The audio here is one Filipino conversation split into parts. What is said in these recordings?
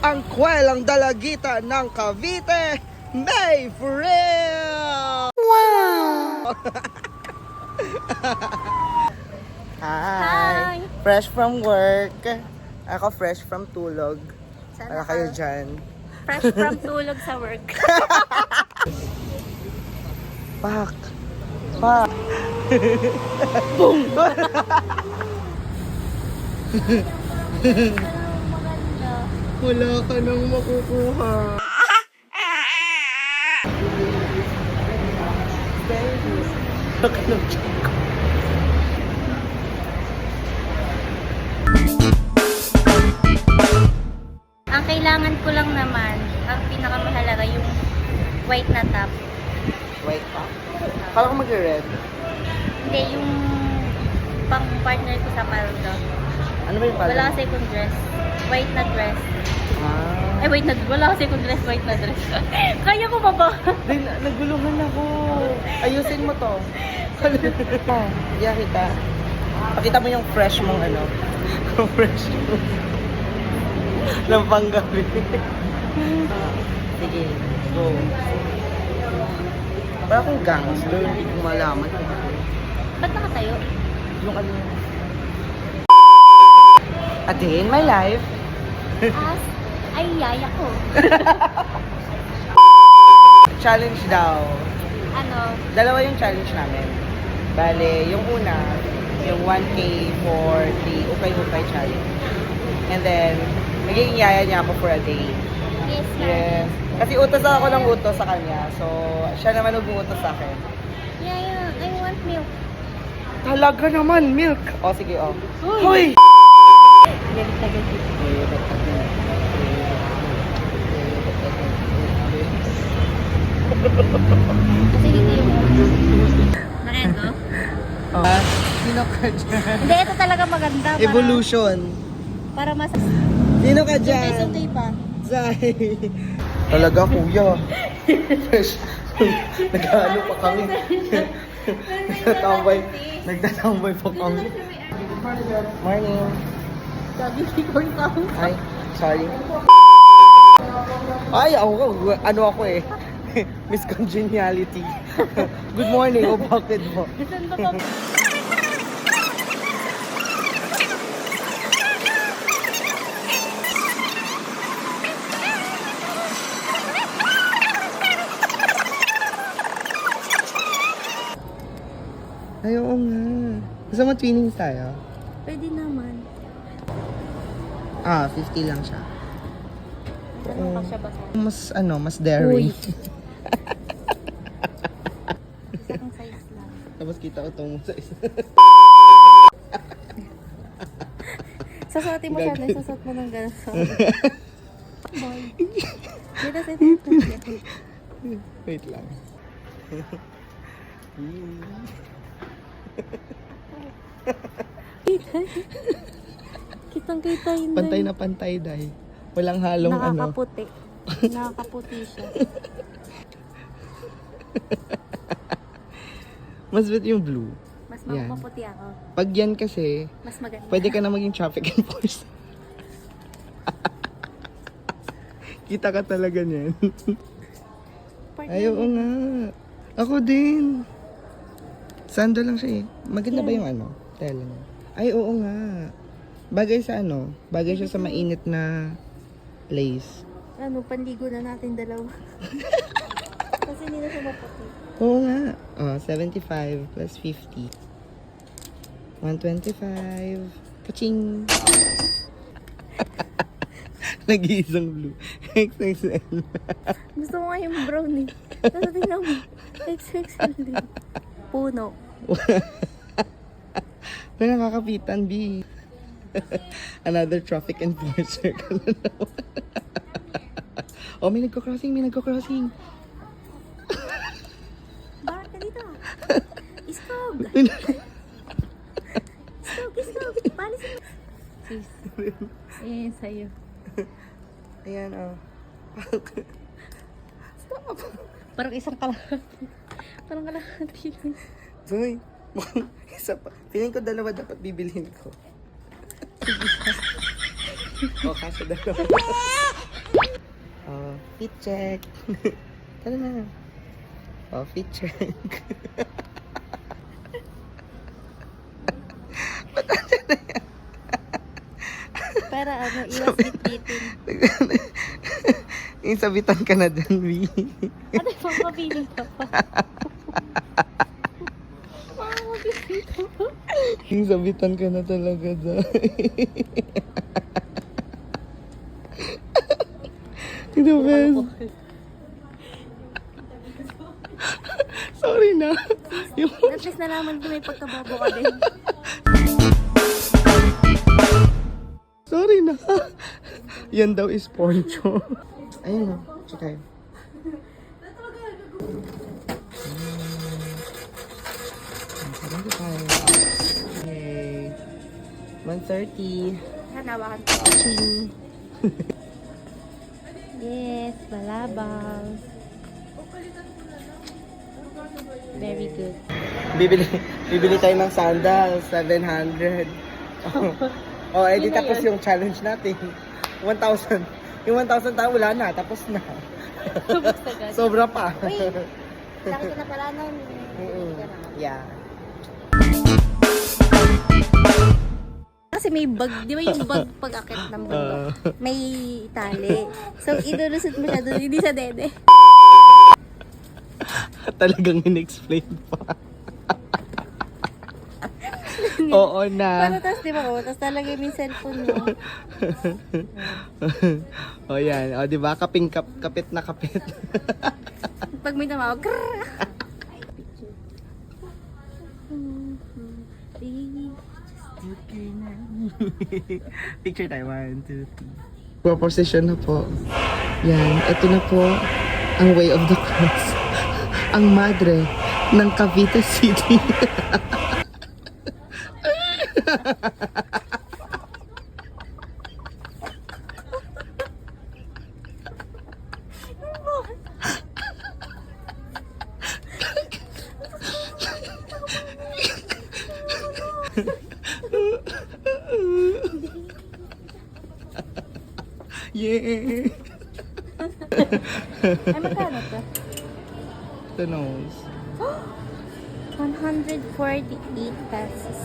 Ang kwelang dalagita ng Cavite may frill! Wow! Hi! Fresh from work. Ako fresh from tulog. Para kayo dyan. Fresh from tulog sa work. Pak! Pak! Boom! Wala ka nang makukuha. Ang kailangan ko lang naman, ang pinakamahalaga yung white na top. White pa? Kala ko mag-red. Hindi, yung pang partner ko sa paldo. Ano ba yung pala? Wala kasi akong dress. White na dress. Ah. Ay, wait na, wala kasi akong dress, white na dress. Kaya ko ba ba? Din, naguluhan ako. Ayusin mo to. Iya kita. Pakita mo yung fresh mong ano. Fresh mo. Ng panggabi. Sige, go. Parang akong gangster, hindi ko malaman. Ba't nakatayo? Yung ano. A day in my life. As, ay, yaya ko. Challenge daw. Ano? Dalawa yung challenge namin. Bale, yung una, yung 1K for the Ukay-Ukay challenge. And then, magiging yaya niya ako for a day. Yes, ma'am. Yes. Kasi utos ako ng utos sa kanya. So, siya naman nag-uutos sa akin. Yaya, I want milk. Talaga naman, milk! O, sige, o. Hoy! Galit na galit. Kasi dito yung... Nakendo? Sino ka dyan? Hindi, ito talaga maganda. Para, Evolution. para mas... Sino ka Yung dyan? sukay pa. Zay. Talaga, kuya. Fresh. Nag-ano pa kami. Nagtatambay pa kami. Morning. Sabi ni Cortao. Ay, sorry. Ay, ako, ano ako eh. Miss Congeniality. Good morning, o bakit mo? Saan ba pa? Ay, oo nga. Gusto mo twinnings tayo? Pwede naman. Ah, 50 lang siya. Ano pa siya ba sa... Mas daring. Uy. Isang size lang. Tapos kita ko itong sa isa. Sasuotin mo siya, sasuot mo ng gano'n. Boy. Dito sa Wait lang. Kitang-kita yun. Pantay na pantay, Day. Walang halong Nakakaputi. Nakakaputi siya. Mas bet yung blue. Mas Yan. maputi ako. Pag yan kasi, Mas maganda. pwede ka na maging traffic enforcer. Kita ka talaga niyan. Ay, oo nga. Ako din. Sando lang siya eh. Maganda ba yung ano? Tela niya. Ay, oo nga. Bagay sa ano? Bagay siya sa mainit na lace. Ano, panligo na natin dalawa. Kasi hindi na siya maputi. Oo nga. Oh, 75 plus 50. 125. Kaching! Nag-iisang blue. XXL. Gusto mo nga yung brown eh. Tapos tingnan mo. XXL din. Puno. Pero nakakapitan, B. Another traffic enforcer ka na naman. Oh, may nagko-crossing, may nagko-crossing. Bakit ka dito? Iskog! Iskog! Palisin mo! Sis. Eh, sa'yo. Ayan, oh. Stop! Parang isang kalahati. Parang kalahati lang. Zoy, isa pa. Feeling ko dalawa dapat bibilhin ko. Sige. O, kasha dalawa. Oh, fit check. Tara na. Oh, fit check. Para iwas bitbitin. Yung sabitan ka na dyan, V. Ano yung papapiling ka pa? Papapiling ka pa? Yung sabitan ka na talaga dyan. The best. Sorry na. Yung... At least nalaman ko may pagkabobo ka din. Sorry na. Yan daw is poncho. Ayun o. Check tayo. Sarado tayo. Okay. 1:30. Hanawakan ko. Ching. Yes, balabang. Very good. Bibili tayo ng sandals, 700. Oh, eh di Yun na tapos yun. yung challenge natin. 1,000. Yung 1,000 tayo wala na, tapos na. Tapos agad. Sobra pa. Uy, laki na pala nun. Mm-mm. Yeah. Kasi may bag, di ba yung bag pag-akit ng bundok? May tali. So, ilulusot mo siya doon, hindi sa dede. Talagang in-explain pa. Oo na. Pero tapos, di ba, tapos talaga yung cellphone mo. O yan, o di ba? Kapit na kapit. Pag may tumawag, krrrr. Picture tayo. 1, 2, 3. Proposition na po. Yan. Ito na po ang way of the cross. Ang madre ng Cavite City. Yeah. Ay, magkano to? The nose. 148 pesos.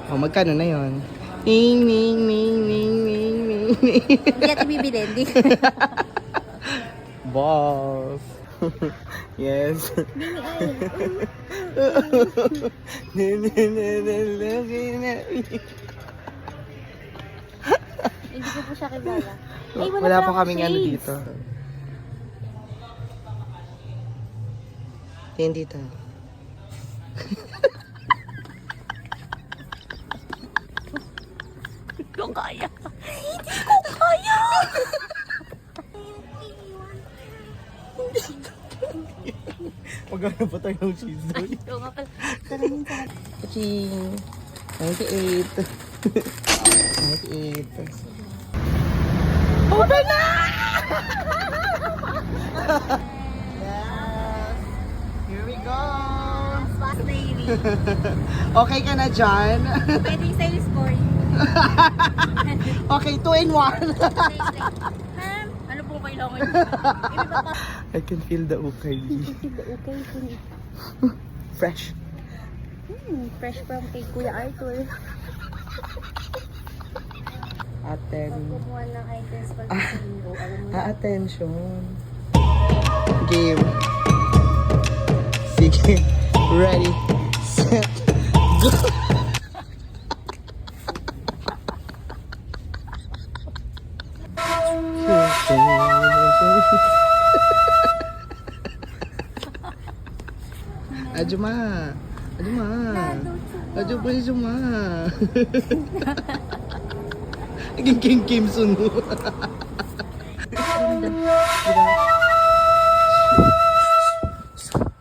Oh, magkano na yon? Ning, ning, ning, ning, ning, ning, ning. Hindi natin bibili, hindi. Boss. Yes. Hindi ko po siya kilala. Ay, Wala pa akong kaming ano shades. dito. Yan dito. Hindi ko kaya. Hindi ko kaya! Magkano pa tayo ng cheese doon? Ito nga pala. Sarangin sa Ching. 98. 98. Open na! Yes! Here we go! fast lady. Okay ka na dyan? Pwede yung sales board. Okay, 2 in 1. Ma'am, ano pong kailangan niyo? Iba pa. I can feel the ukay. Okay. Fresh. Fresh from kay Kuya Arthur. Kumuha ng items pag sa linggo. Alam mo na. Attention. Game. Sige. Ready. Set. Go. Ajuma. Ajuma. Aju po Ajuma. Naging King Kim Sunu.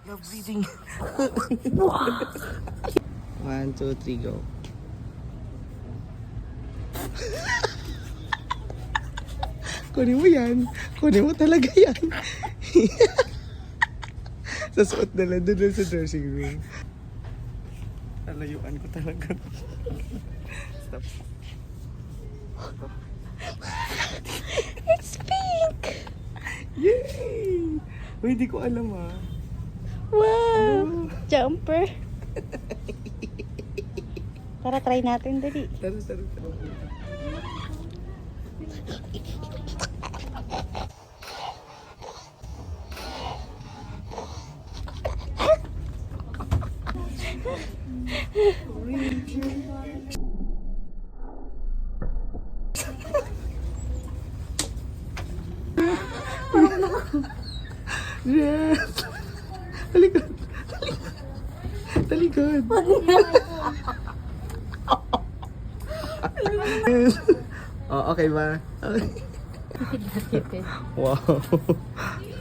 Love breathing. 1, 2, 3, go. Kunin mo yan. Kunin mo talaga yan. Sa suot na lang doon sa dressing room. Nalayuan ko talaga. Stop. It's pink! Yay! Uy, di ko alam ah. Wow! Jumper. Tara, try natin dali. Tara, tara, tara. Yes! Talikod! Talikod! Yes. Oh, okay ba? Okay. Wow.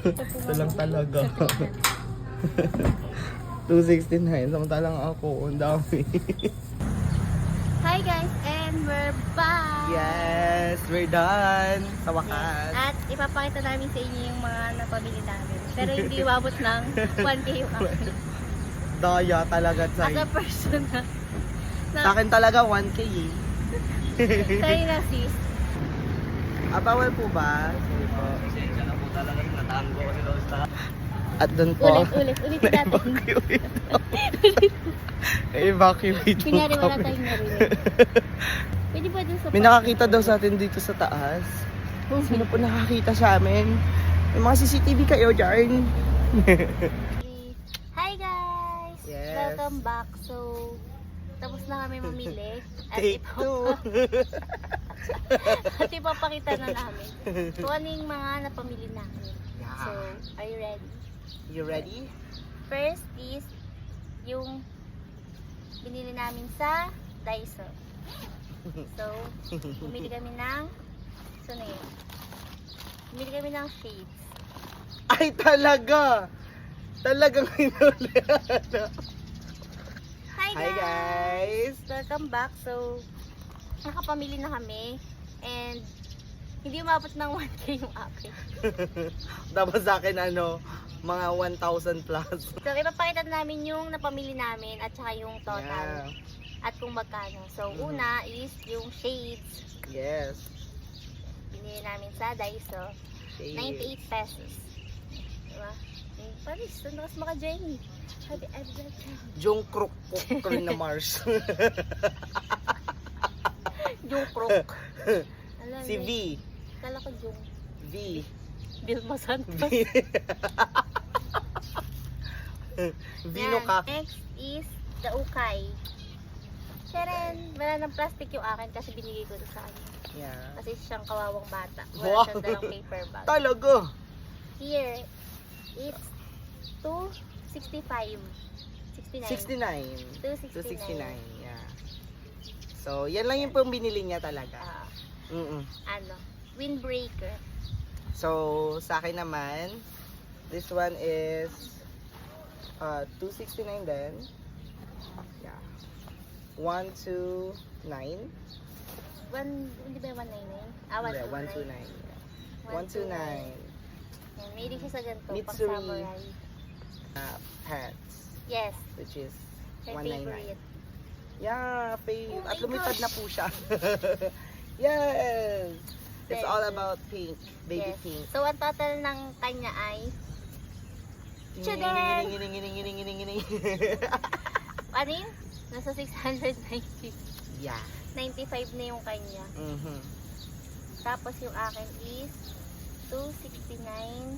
Ito lang talaga. 269. Samantalang ako. Ang dami. Hi guys, and we're back! Yes! We're done! Sa wakas. At ipapakita namin sa inyo yung mga napabili namin. Pero hindi umabot ng 1K yung akin. Daya talaga As sa'yo. a person na Sa akin talaga 1K eh. sa'yo na sis. Bawal po ba? Sige po. Pasensya na po talaga. Natango ko si Rosta. At doon po. Ulit natin. I-evacuate po Kunyari wala kami. tayong narinig. Pwede ba dun sa May nakakita daw sa atin dito sa taas. Sino po nakakita sa amin? May mga CCTV kayo dyan. Hi guys! Yes. Welcome back. So, tapos na kami mamili. At Take two. At ipapakita na namin kung ano yung mga napamili namin. Yeah. So, are you ready? You ready? First is yung binili namin sa Daiso. So, bumili kami ng na yun. Bumili kami ng shades. Ay talaga! Talagang hinuli. Hi Hi guys! Welcome back. So, nakapamili na kami and hindi umabot ng 1K yung akin. Dapat sa akin mga 1,000 plus. So, ipapakita namin yung napamili namin at saka yung total Yeah. at kung magkano. So, una is yung shades. Yes. Binili namin sa Daiso. 98 pesos. Diba? Paris, doon na kasi maka-Jenny. Happy birthday. Jung Kruk ko rin na Mars. Yung crook. Alam, Si V. Kala ko yung V. Vilma Santos. V. Vino Yan. ka. Next is the ukay. Sharon, wala ng plastic yung akin kasi binigay ko ito sa kanya. Yeah. Kasi siyang kawawang bata. Wow. Wala siyang dalang paper bag. Talaga. Here, it's 265. 69. 69. 269. 269. Yeah. So, yan lang yung pong binili niya talaga. Windbreaker. So, sa akin naman, this one is 269 din. Yeah. 129. Hindi ba yung 199? Ah, Yeah, 129. 129. Yan, may siya sa ganito, pang Mitsuri. samurai. Pants, Yes, which is her 199. favorite. Yeah, Oh my at lumipad gosh. na po siya. Yes! It's all Then, about pink. Baby Yes. pink. So, ang total ng kanya ay Chadar! Gining. ano yun? Nasa 690. Yeah. 95 na yung kanya. Mhm. Tapos yung akin is 269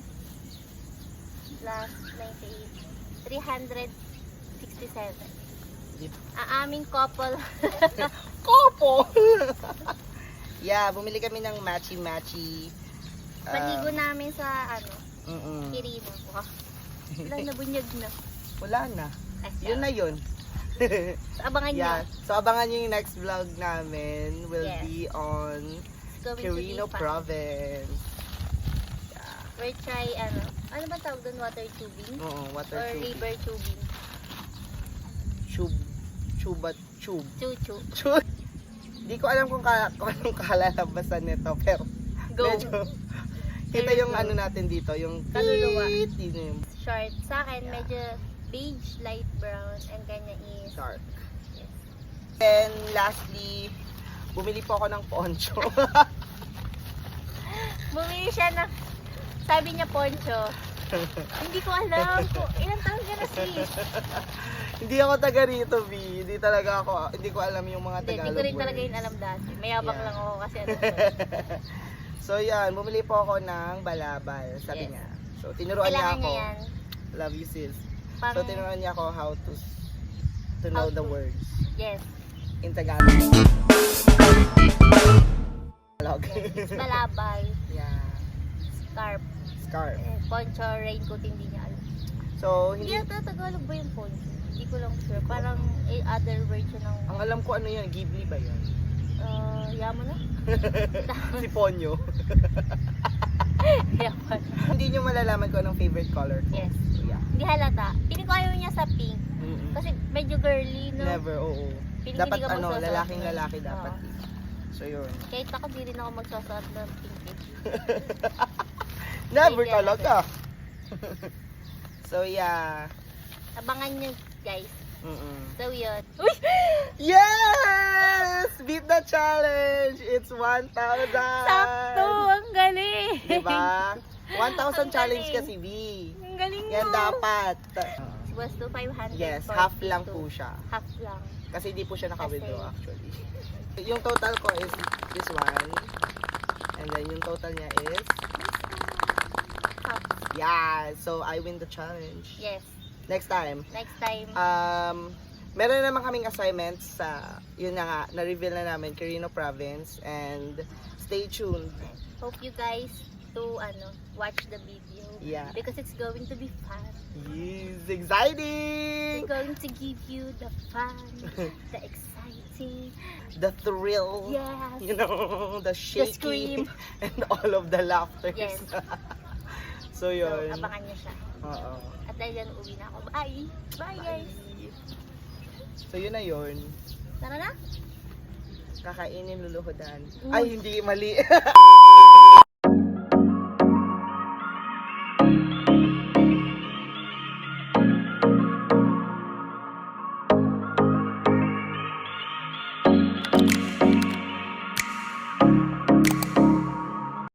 plus 98. 367. Yep. Ang aming couple. Kopo! Yeah, bumili kami ng matchy-matchy. Panigo namin sa Mm-mm. Kirino. Wow. Wala, nabunyag na. Wala na. Ay, Yun na yun. So, abangan nyo. Yeah. So, abangan nyo yung next vlog namin will Yes. be on It's going to be Quirino fun. Province. Yeah. We're try, ano ba tawag doon? Water tubing? Oo, water Or tube. river tubing? Tube. Chuchu. Chud. Di ko alam kung anong kalalabasan nito, pero Go. medyo kita yung ano natin dito, yung Kaluluwa. tiit, yun yung Short. Sa akin, Yeah. medyo beige, light brown, and kanya is dark. Yes. And lastly, bumili po ako ng poncho. Bumili siya ng, sabi niya poncho. Hindi ko alam kung ilang taon ka na sis. Hindi ako taga rito, B. Hindi ko alam yung mga Hindi Tagalog ko rin words. talaga yun alam dati. Mayabang Yeah. lang ako kasi ano. So yan, bumili po ako ng balabal, sabi Yes. niya. So tinuruan niya Kailangan ako. niya yan. Love you sis. Pang, So tinuruan niya ako how to How know the to- words yes. in Tagalog. Tagalog. Yes. Balabay, Yeah. scarf, Scarf. poncho, raincoat, hindi niya alam. So Hindi hindi, yata Tagalog ba yung poncho? Hindi ko lang sure. Parang other version ng, ang alam ko ano yun, Ghibli ba yun? yaman na? Si Ponyo. Yaman. Hindi nyo malalaman ko anong favorite color ko. Yes. So yeah. Hindi halata. Piling ko ayaw niya sa pink. Mm-mm. Kasi medyo girly, no? Never, oo. Piling ko Dapat di ka magsusuot lalaking nun. lalaki dapat. Oo. So yun. Kahit ako, di rin ako magsusuot ng pink. Never Sige, talaga. So yeah. Abangan nyo, guys. Mm-mm. So yun. Uy! Yes! Beat the challenge! It's 1,000! Sakto! Ang galing! Diba? 1,000 Ang challenge galing. kasi, B. Ang galing Yan mo. dapat. Was to 500. Yes, half lang po siya. Half lang. Kasi di po siya naka-withdraw Kasi- actually. Yung total ko is this one. And then yung total niya is Half. yeah. So I win the challenge. Yes. Next time. Next time. Meron naman kaming assignments sa yun na nga, na-reveal na namin Quirino Province and stay tuned. Hope you guys to watch the video. Yeah. Because it's going to be fun. Yes, It's exciting! going to give you the fun, the exciting, The thrill. yes, You know, the shaking scream. and all of the laughter. Yes. So So, yun. abangan nyo siya. Oo. At dahil yan, uwi na ako. Bye! Bye, guys! So yun na yun. Tara na! Kakainin luluhodan. Uy. Ay, hindi, mali.